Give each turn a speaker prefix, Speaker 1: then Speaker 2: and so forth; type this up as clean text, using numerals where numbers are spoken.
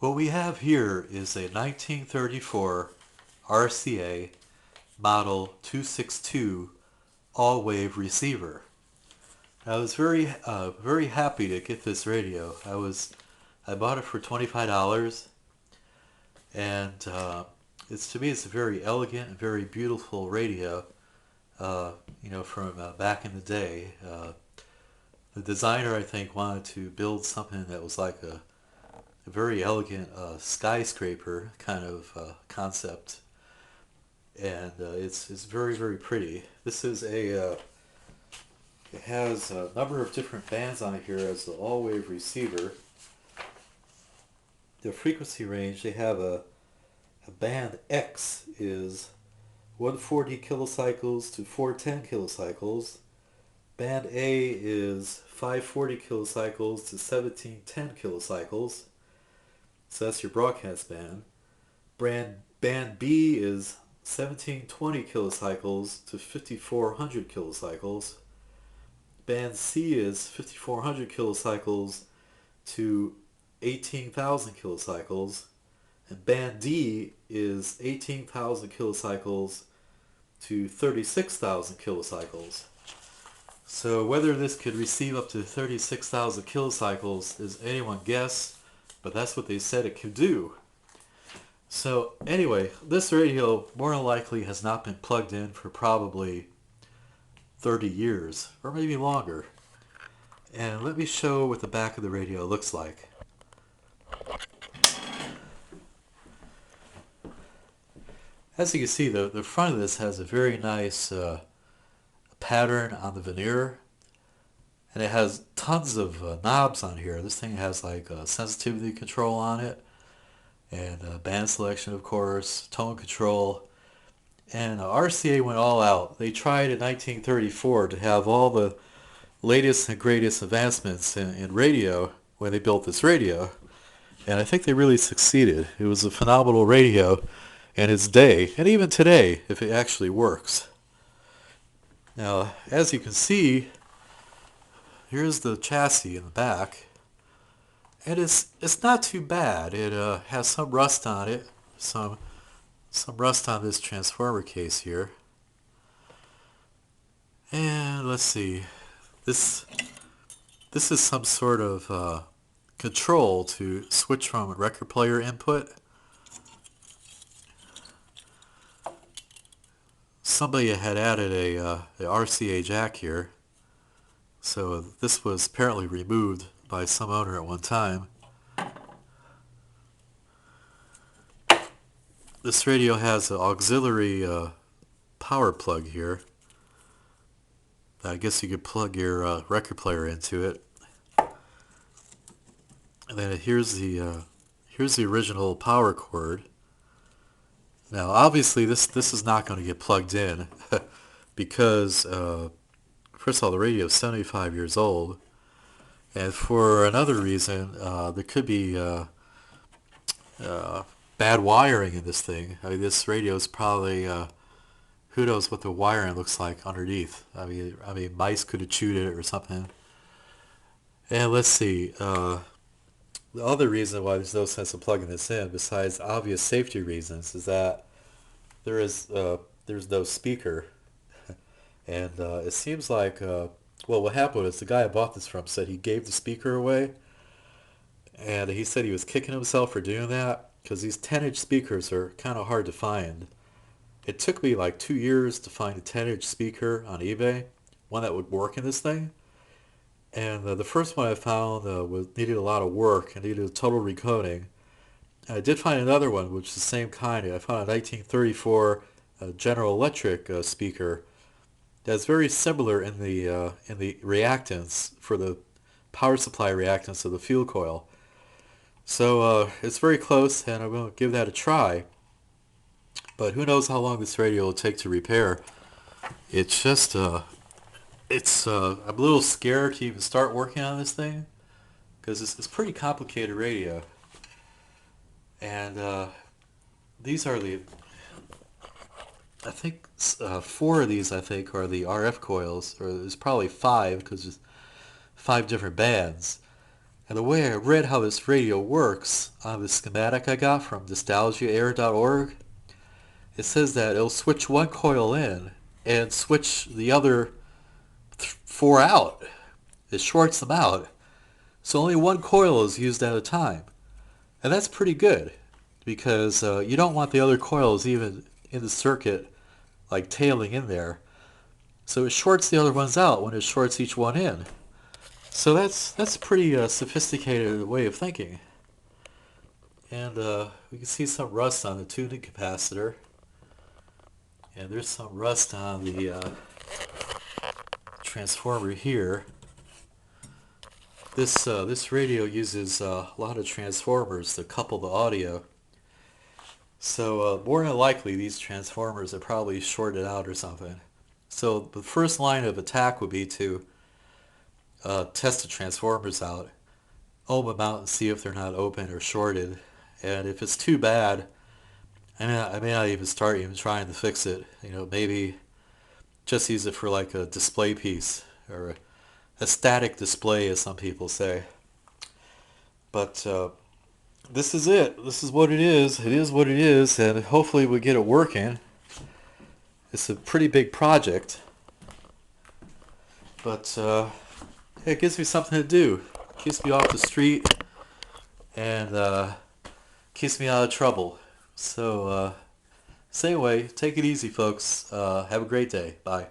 Speaker 1: What we have here is a 1934 RCA model 262 Allwave Receiver. I was very happy to get this radio. I bought it for $25, and to me it's a very elegant and very beautiful radio. From back in the day. The designer, I think, wanted to build something that was like a very elegant skyscraper kind of concept, and it's very pretty. This is it has a number of different bands on it here as the Allwave Receiver. The frequency range, they have a band X is 140 kilocycles to 410 kilocycles. Band A is 540 kilocycles to 1710 kilocycles. So that's your broadcast band. Band B is 1720 kilocycles to 5400 kilocycles. Band C is 5400 kilocycles to 18,000 kilocycles. And band D is 18,000 kilocycles to 36,000 kilocycles. So whether this could receive up to 36,000 kilocycles is anyone's guess, but that's what they said it could do. So anyway, this radio more than likely has not been plugged in for probably 30 years, or maybe longer. And let me show what the back of the radio looks like. As you can see, the front of this has a very nice pattern on the veneer, and it has tons of knobs on here. This thing has like sensitivity control on it, and band selection, of course, tone control, and RCA went all out. They tried in 1934 to have all the latest and greatest advancements in radio when they built this radio, and I think they really succeeded. It was a phenomenal radio in its day, and even today, if it actually works. Now, as you can see, here's the chassis in the back, and it's not too bad. It has some rust on it, some rust on this transformer case here. And let's see, this is some sort of control to switch from record player input. Somebody had added a RCA jack here, so this was apparently removed by some owner at one time. This radio has an auxiliary power plug here. I guess you could plug your record player into it. And then here's the original power cord. Now, obviously, this is not going to get plugged in because, first of all, the radio is 75 years old, and for another reason, there could be bad wiring in this thing. I mean, this radio is probably who knows what the wiring looks like underneath. I mean, mice could have chewed it or something. And let's see. The other reason why there's no sense of plugging this in, besides obvious safety reasons, is that there's no speaker, and it seems like well, what happened was the guy I bought this from said he gave the speaker away, and he said he was kicking himself for doing that because these 10-inch speakers are kind of hard to find. It took me like 2 years to find a 10-inch speaker on eBay, one that would work in this thing. And the first one I found needed a lot of work and needed a total recoding. And I did find another one, which is the same kind. I found a 1934 General Electric speaker that's very similar in the reactance for the power supply reactance of the fuel coil. So it's very close, and I'm going to give that a try. But who knows how long this radio will take to repair. It's just I'm a little scared to even start working on this thing because it's a pretty complicated radio, and these are I think 4 of these I think are the RF coils, or there's probably 5 because there's 5 different bands, And the way I read how this radio works on the schematic I got from nostalgiaair.org, it says that it'll switch one coil in and switch the other four out. It shorts them out. So only one coil is used at a time. And that's pretty good because you don't want the other coils even in the circuit like tailing in there. So it shorts the other ones out when it shorts each one in. So that's a pretty sophisticated way of thinking. And we can see some rust on the tuning capacitor. And there's some rust on the transformer here. This radio uses a lot of transformers to couple the audio. So more than likely these transformers are probably shorted out or something. So the first line of attack would be to test the transformers out, ohm them out and see if they're not open or shorted. And if it's too bad, I may not even start even trying to fix it. You know, maybe just use it for like a display piece or a static display, as some people say. But this is it. This is what it is. It is what it is, and hopefully we get it working. It's a pretty big project, but it gives me something to do. Keeps me off the street and keeps me out of trouble. So anyway, take it easy, folks. Have a great day. Bye.